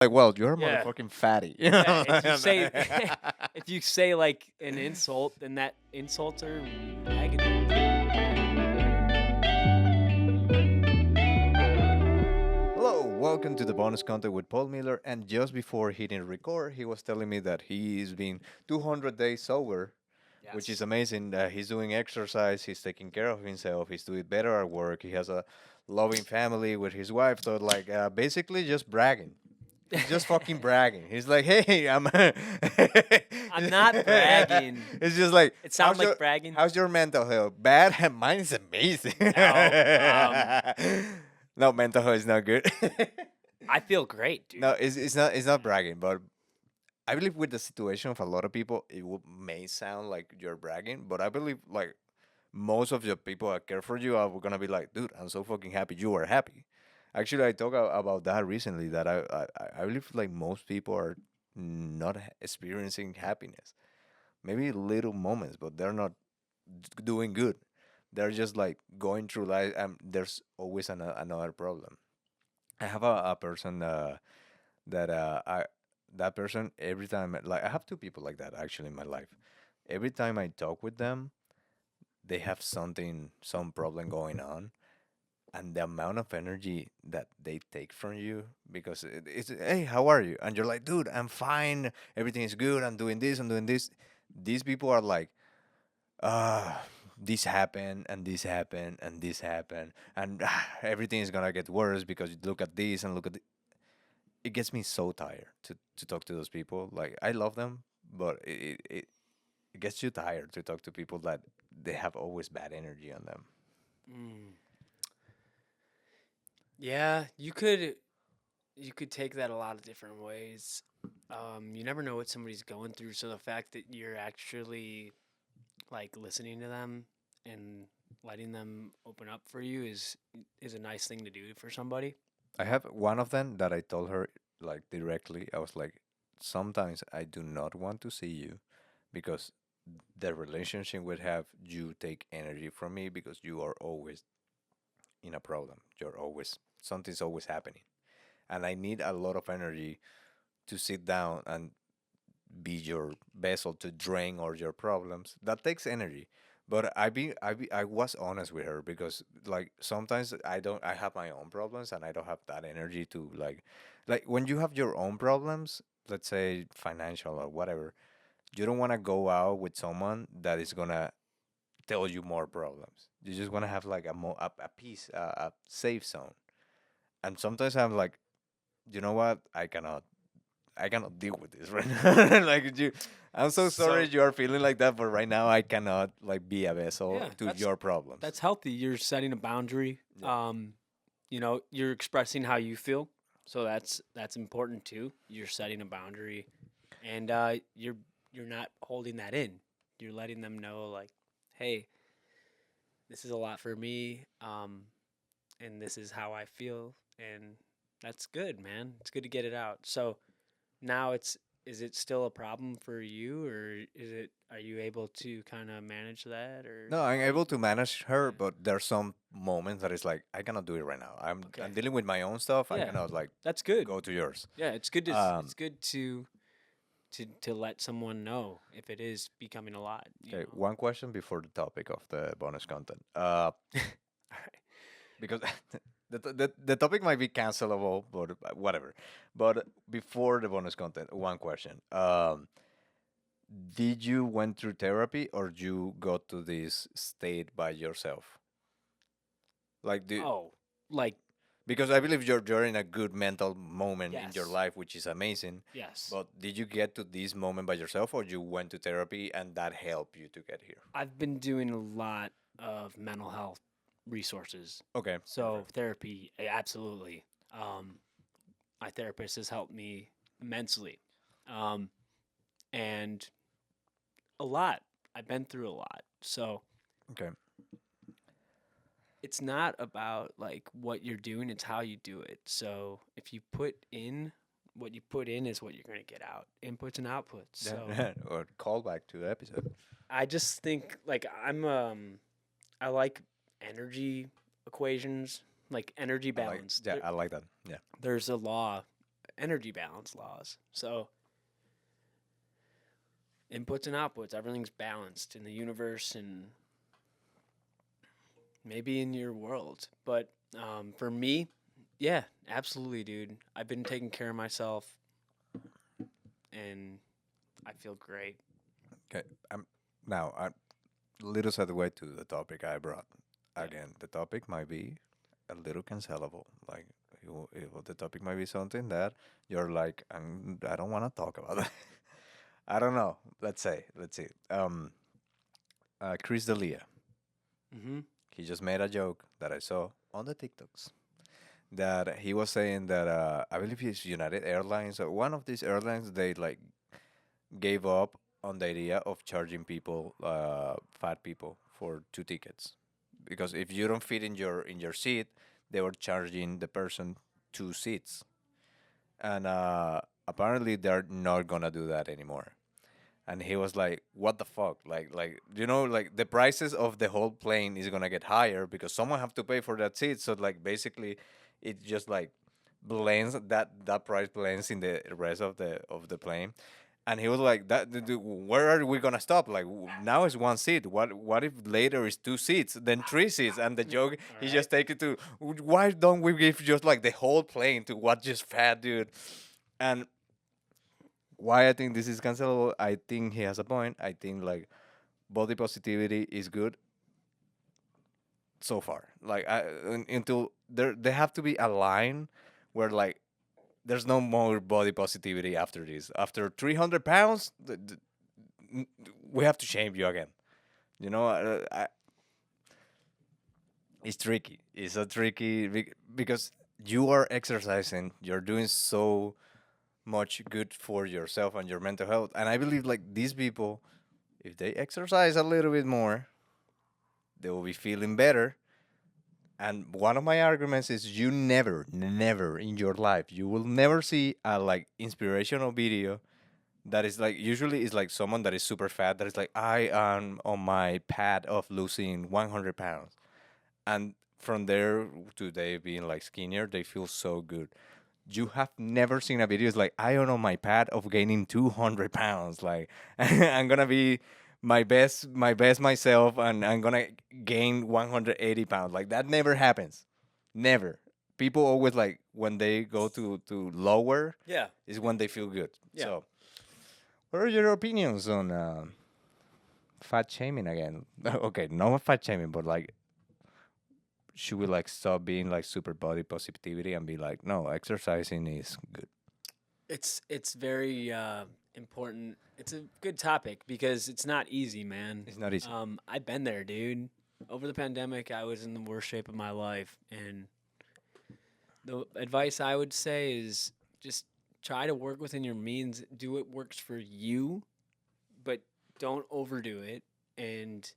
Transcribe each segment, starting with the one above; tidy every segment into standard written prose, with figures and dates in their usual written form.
Like, well, you're a Yeah. motherfucking fatty. Yeah, if you say if you say like an insult, then that insults are negative. Hello, welcome to the bonus content with Paul Miller. And just before hitting record, he was telling me that he's been 200 days sober, which is Yes. amazing. He's doing exercise, he's taking care of himself, he's doing better at work, he has a loving family with his wife. So, like, basically just bragging. He's just fucking bragging. He's like, hey, I'm. I'm not bragging. It's just like, It sounds like bragging. how's your mental health? Bad. Mine is amazing. No, No, mental health is not good. I feel great, dude. No, it's not bragging, but I believe with the situation of a lot of people, may sound like you're bragging, but I believe like most of the people that care for you are gonna be like, dude, I'm so fucking happy you are happy. Actually, I talked about that recently. That I believe like most people are not experiencing happiness. Maybe little moments, but they're not doing good. They're just like going through life, and there's always another problem. I have a person that I that person every time, like, I have two people like that actually in my life. Every time I talk with them, they have some problem going on, and the amount of energy that they take from you, because it's, hey, how are you, and you're like, dude, I'm fine, everything is good, I'm doing this. These people are like, ah, this happened and this happened and this happened, and everything is gonna get worse because you look at this and look at it. Gets me so tired to talk to those people. Like, I love them, but it gets you tired to talk to people that they have always bad energy on them. Mm. Yeah, you could take that a lot of different ways. You never know what somebody's going through, so the fact that you're actually like listening to them and letting them open up for you is a nice thing to do for somebody. I have one of them that I told her, like, directly. I was like, sometimes I do not want to see you because the relationship would have you take energy from me because you are always in a problem. You're always something's always happening, and I need a lot of energy to sit down and be your vessel to drain all your problems. That takes energy. But I was honest with her because, like, sometimes I have my own problems and I don't have that energy to, like when you have your own problems, let's say financial or whatever, you don't want to go out with someone that is gonna tell you more problems. You just want to have like a peace, a safe zone. And sometimes I'm like, you know what? I cannot deal with this right now. Like, I'm so sorry So you are feeling like that, but right now I cannot like be a vessel yeah, to that's your problems. that's healthy. You're setting a boundary. Yeah. You're expressing how you feel. So that's important too. You're setting a boundary and you're not holding that in. You're letting them know like, hey, this is a lot for me. And this is how I feel and that's good, man. It's good to get it out. So now is it still a problem for you or are you able to kind of manage that or No, I'm how do you able to feel? manage her, Yeah. but there's some moments that it's like I cannot do it right now. I'm Okay. dealing with my own stuff. I Yeah. cannot like That's good. go to yours. Yeah, it's Um, good to let someone know if it is becoming a lot, you okay, know. one question before the topic of the bonus content. All right. Because the topic might be cancelable, but whatever. But before the bonus content, one question. Did you went through therapy or you got to this state by yourself? Like, Oh, like because I believe you're in a good mental moment in your yes. life, which is amazing. Yes. But did you get to this moment by yourself, or you went to therapy and that helped you to get here? I've been doing a lot of mental health resources. Okay, So perfect. therapy, absolutely. Um, my therapist has helped me immensely. Um, and a lot. I've been through a lot. So Okay, it's not about like what you're doing, it's how you do it. So if you put in what you put in is what you're going to get out. Inputs and outputs. So or call back to the episode. I just think like I like energy equations, like enery I like, balance. yeah, I like that. Yeah. There's a law energy balance laws. So inputs and outputs, everything's balanced in the universe and maybe in your world. But for me, yeah, absolutely, dude. I've been taking care of myself and I feel great. Okay. Now a little segue to the topic I brought. Yeah. Again, the topic might be a little cancelable. Like the topic might be something that you're like, I don't want to talk about that. I don't know. Let's see. Chris D'Elia. Mm-hmm. He just made a joke that I saw on the TikToks that he was saying that I believe it's United Airlines or one of these airlines they like gave up on the idea of charging people, fat people, for 2 tickets because if you don't fit in your seat, they were charging the person 2 seats, and apparently they're not gonna do that anymore. And he was like, "What the fuck? Like like the prices of the whole plane is gonna get higher because someone have to pay for that seat. So like basically, it just like blends that price blends in the rest of the plane." And he was like, where are we gonna stop? Like now is 1 seat. What if later is 2 seats, then 3 seats? And the joke he Alright. just take it to, why don't we give just like the whole plane to what just fat dude? And why I think this is cancelable, I think he has a point. I think like body positivity is good so far. Like until there have to be a line where like there's no more body positivity after this. After 300 pounds, n- we have to shame you again. You know, it's tricky. It's a tricky because you are exercising. You're doing so much good for yourself and your mental health. And I believe like these people, if they exercise a little bit more, they will be feeling better. And one of my arguments is you never in your life, you will never see a like inspirational video that is like usually is like someone that is super fat that is like I am on my path of losing 100 pounds, and from there to they being like skinnier, they feel so good. You have never seen a video. It's like I am on my path of gaining 200 pounds. Like I'm gonna be my best myself, and I'm gonna gain 180 pounds. Like that never happens. Never. People always like when they go to lower Yeah. is when they feel good. Yeah. So, what are your opinions on fat shaming again? Okay, no fat shaming, but like should we like stop being like super body positivity and be like, no, exercising is good. It's very important. It's a good topic because it's not easy, man. It's not easy. I've been there, dude. Over the pandemic, I was in the worst shape of my life, and the advice I would say is just try to work within your means. Do what works for you, but don't overdo it. And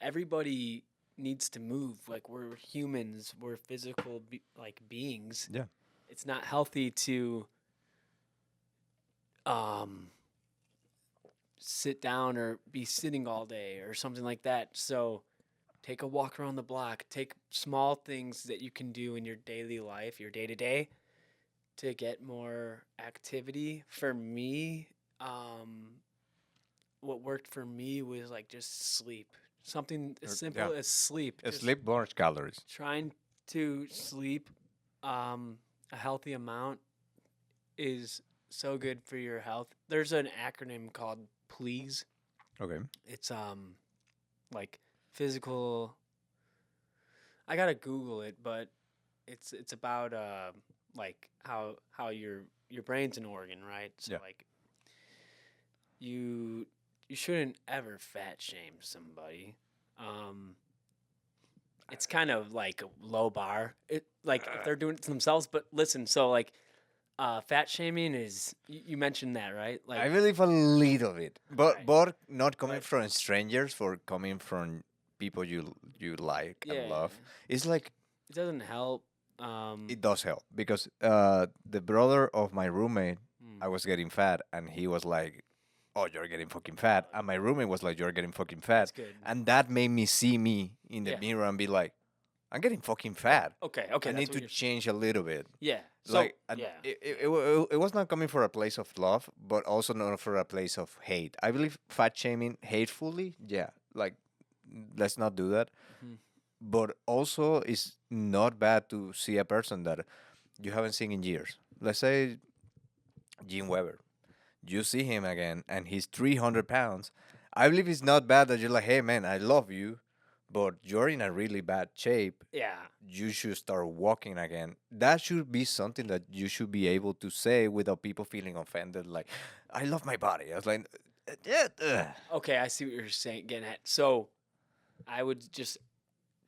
everybody needs to move. Like we're humans, we're physical like beings. Yeah. It's not healthy to um sit down or be sitting all day or something like that. So take a walk around the block. Take small things that you can do in your daily life, your day to day, to get more activity. For me, what worked for me was like just sleep. Something as simple Yeah. as sleep. Just Sleep burns calories. trying to sleep a healthy amount is so good for your health. There's an acronym called PLEASE. Okay. It's like physical. I gotta Google it, but it's about like how your brain's an organ, right? So Yeah. like you shouldn't ever fat shame somebody. Um, it's kind of like a low bar. It like if they're doing it to themselves. But listen, so like fat shaming is you mentioned that, right? Like I believe a little bit, but Right. not coming But- from strangers, for coming from people you like yeah, and love. It's like it doesn't help. it does help because the brother of my roommate, mm, I was getting fat, and he was like, "Oh, you're getting fucking fat," and my roommate was like, "You're getting fucking fat," that's good. and that made me see me in the Yeah. mirror and be like, I'm getting fucking fat. Okay, I okay, that's need what to you're. change a little bit. Yeah. So Like, and yeah. it was not coming for a place of love, but also not for a place of hate. I believe fat shaming hatefully, yeah. Like, let's not do that. Mhm. But also, it's not bad to see a person that you haven't seen in years. Let's say Jim Weber. You see him again, and he's 300 pounds. I believe it's not bad that you're like, hey man, I love you, but you're in a really bad shape. Yeah. You should start walking again. That should be something that you should be able to say without people feeling offended. Like, I love my body. I was like, yeah, Okay, I see what you're saying. Getting at. So I would just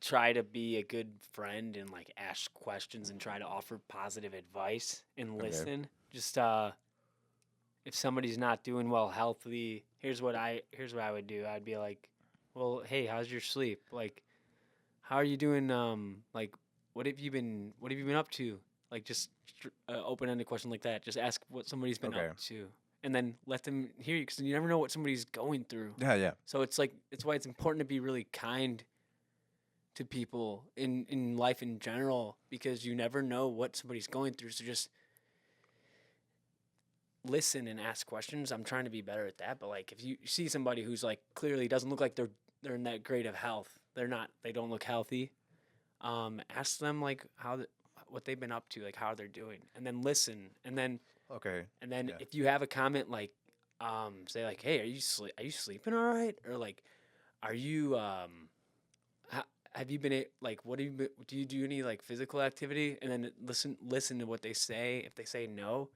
try to be a good friend and like ask questions and try to offer positive advice and okay, listen. Just if somebody's not doing well healthily, here's what I would do. I'd be like, "Well, hey, how's your sleep? Like how are you doing like what have you been up to?" Like just open-ended question like that. Just ask what somebody's been okay, up to and then let them hear you cuz you never know what somebody's going through. yeah, yeah, So it's like it's why it's important to be really kind to people in life in general because you never know what somebody's going through. So just listen and ask questions. I'm trying to be better at that, but like if you see somebody who's like clearly doesn't look like they're in that great of health, they don't look healthy. Ask them like what they've been up to, like how they're doing, and then listen, okay, and then yeah, if you have a comment like say like, hey, are you sleeping all right, or like are you ha- have you been like what have you been, do you do any like physical activity, and then listen to what they say. If they say no,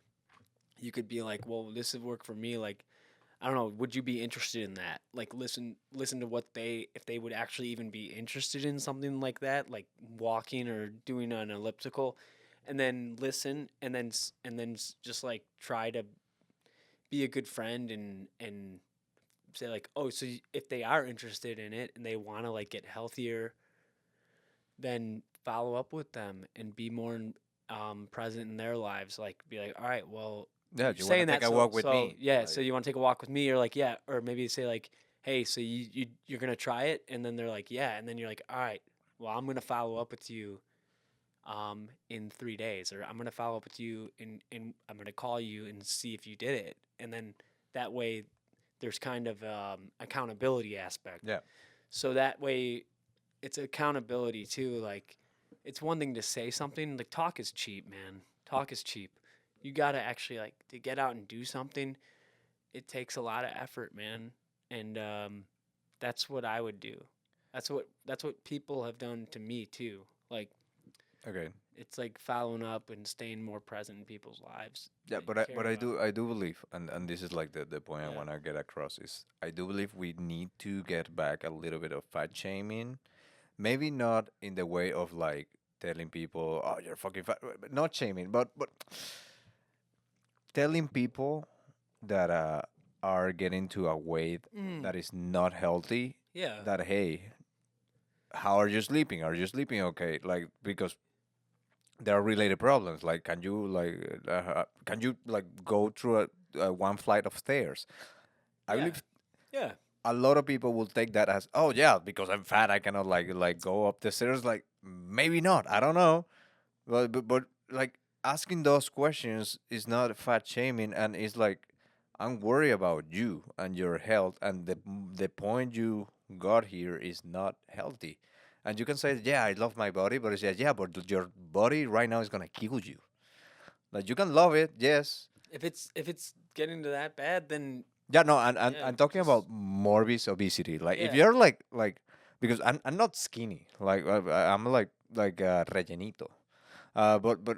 you could be like, well, this would work for me. Like, I don't know, would you be interested in that? Like, listen to what if they would actually even be interested in something like that, like walking or doing an elliptical, and then listen, and then just like try to be a good friend and say like, oh, so if they are interested in it and they want to like get healthier, then follow up with them and be more present in their lives. Like, be like, all right, well, yeah. you're You want to saying take that, a so walk with me? yeah, so Like, you want to take a walk with me, or like, yeah, or maybe say like, hey, so you're gonna try it, and then they're like, yeah, and then you're like, all right, well, I'm gonna follow up with you in 3 days, or I'm gonna follow up with you in I'm gonna call you and see if you did it, and then that way there's kind of accountability aspect. yeah, So that way it's accountability too. Like it's one thing to say something. Like talk is cheap, man. Talk is cheap. You gotta actually like to get out and do something. It takes a lot of effort, man. And that's what I would do. That's what people have done to me too. Like okay. it's like following up and staying more present in people's lives Yeah, that you but care about. I do believe, and this is like the point I Yeah. want to get across is I do believe we need to get back a little bit of fat shaming. Maybe not in the way of like telling people, "Oh, you're fucking fat," but not shaming, but telling people that are getting to a weight Mm, that is not healthy. yeah. That hey, how are you sleeping? Are you sleeping okay? Like because there are related problems. Like can you like go through one flight of stairs? I Yeah. believe Yeah. a lot of people will take that as, oh yeah, because I'm fat, I cannot like go up the stairs. Like maybe not. I don't know. But like asking those questions is not fat shaming, and it's like I'm worried about you and your health, and the point you got here is not healthy. And you can say, yeah, I love my body, but it's yeah, but your body right now is gonna kill you. Like you can love it, yes. If it's getting to that bad, then Yeah, no, and yeah, I'm talking just about morbid obesity. Like if yeah. you're like because I'm not skinny. Like I'm like rellenito. But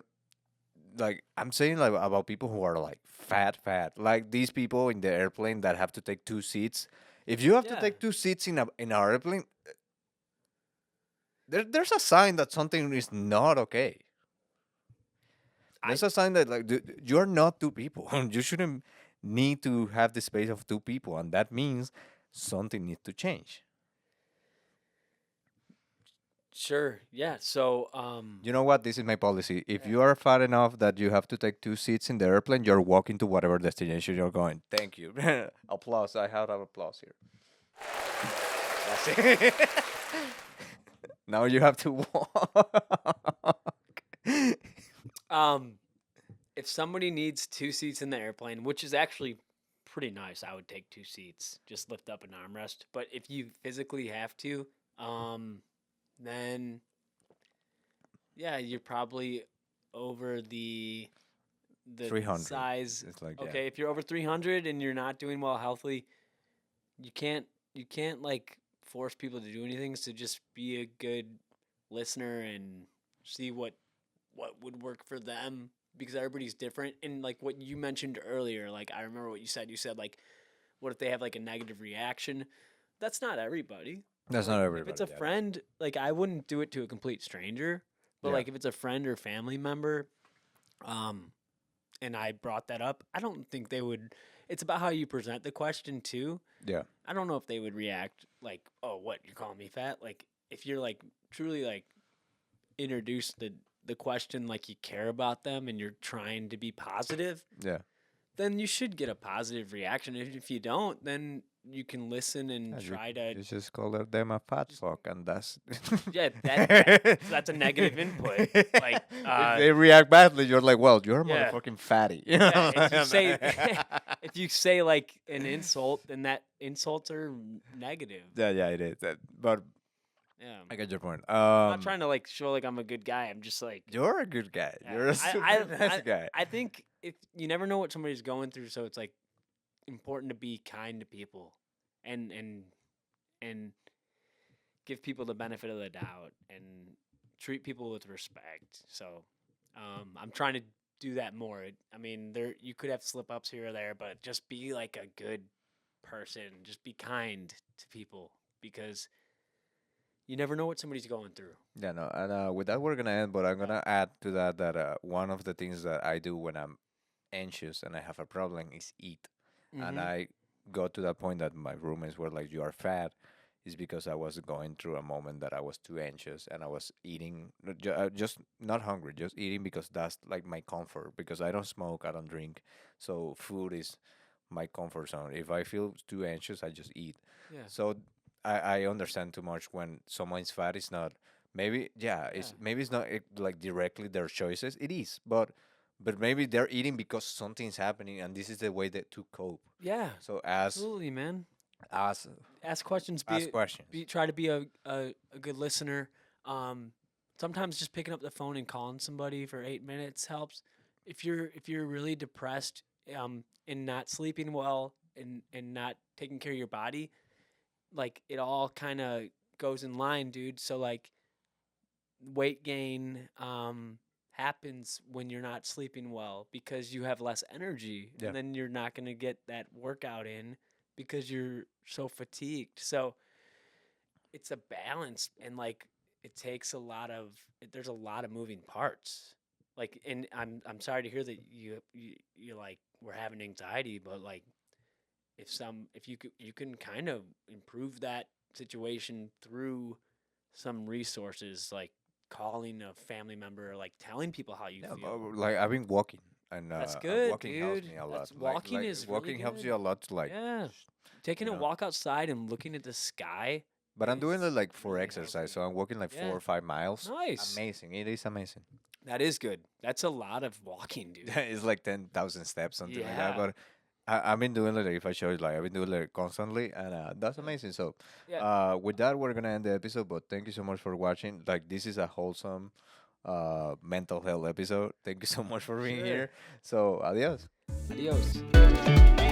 like I'm saying like about people who are like fat. Like these people in the airplane that have to take two seats. If you have to Yeah. take two seats in an airplane, there's a sign that something is not okay. I There's a sign that like you're not two people. You shouldn't need to have the space of two people, and that means something needs to change. sure. Yeah. So You know what? This is my policy. If yeah. you are fat enough that you have to take two seats in the airplane, you're walking to whatever destination you're going. Thank you. Applause. I have applause here. That's it. Now you have to walk. Um, if somebody needs 2 seats in the airplane, which is actually pretty nice, I would take 2 seats. Just lift up an armrest. But if you physically have to, then yeah, you're probably over the 300. size. It's like Okay, if you're over 300 and you're not doing well healthily, you can't like force people to do anything. So just be a good listener and see what would work for them because everybody's different. And like what you mentioned earlier, like I remember what you said. You said like, what if they have like a negative reaction? That's not everybody. that's Like not if it's everybody. a friend, like I wouldn't do it to a complete stranger. But Yeah. like if it's a friend or family member, um, and I brought that up, I don't think they would. It's about how you present the question too. Yeah. I don't know if they would react like, "Oh, what? You're calling me fat?" Like if you're like truly like introduce the question like you care about them and you're trying to be positive, Yeah. then you should get a positive reaction. If you don't, then you can listen and Yeah, try to you just call them a fat fuck, and that's yeah, that's a negative input. Like if they react badly, you're like, well, you're a Yeah. motherfucking fatty. yeah, if you say if you say like an insult, then that insults are negative. yeah, it is. But Yeah. I get your point. I'm not trying to like show like I'm a good guy. I'm just like You're a good guy. yeah, You're a super nice guy. I think if you never know what somebody's going through, so it's like important to be kind to people and give people the benefit of the doubt and treat people with respect. So I'm trying to do that more. I mean, there you could have slip ups here or there, but just be like a good person. Just be kind to people because you never know what somebody's going through. Yeah, no, and with that we're gonna end. But I'm gonna add to that that one of the things that I do when I'm anxious and I have a problem is eat. And Mhm. I got to that point that my roommates were like, "You are fat," is because I was going through a moment that I was too anxious and I was eating, just not hungry, just eating because that's like my comfort. Because I don't smoke, I don't drink, so food is my comfort zone. If I feel too anxious, I just eat. Yeah. So I understand too much when someone's fat. It's not maybe yeah, Yeah. maybe it's not like directly their choices. It is, but maybe they're eating because something's happening, and this is the way that to cope. Yeah. So as Absolutely, man. ask Ask questions. ask questions. Try to be a good listener. Sometimes just picking up the phone and calling somebody for 8 minutes helps. If you're really depressed, and not sleeping well and not taking care of your body, like it all kind of goes in line, dude. So like weight gain happens when you're not sleeping well because you have less energy Yeah. and then you're not going to get that workout in because you're so fatigued. So it's a balance and like it takes a lot of there's a lot of moving parts. Like and I'm sorry to hear that you like were having anxiety, but like if you can kind of improve that situation through some resources like calling a family member or like telling people how you Yeah, feel. but like I've been walking, and That's and good, walking helps dude. me a lot. That's walking is really walking helps good. you a lot to like. Yeah. Taking you a know. walk outside and looking at the sky. But I'm doing it is like for really exercise, healthy. so I'm walking like Yeah. 4 or 5 miles. Nice. Amazing, it is amazing. That is good. That's a lot of walking, dude. It's like 10,000 steps, something like that. Yeah. But I've been doing it. Like, if I show you, like I've been doing it constantly, and that's amazing. So, Yeah. with that, we're gonna end the episode. But thank you so much for watching. Like this is a wholesome, mental health episode. Thank you so much for being Sure. here. So, adios. Adios.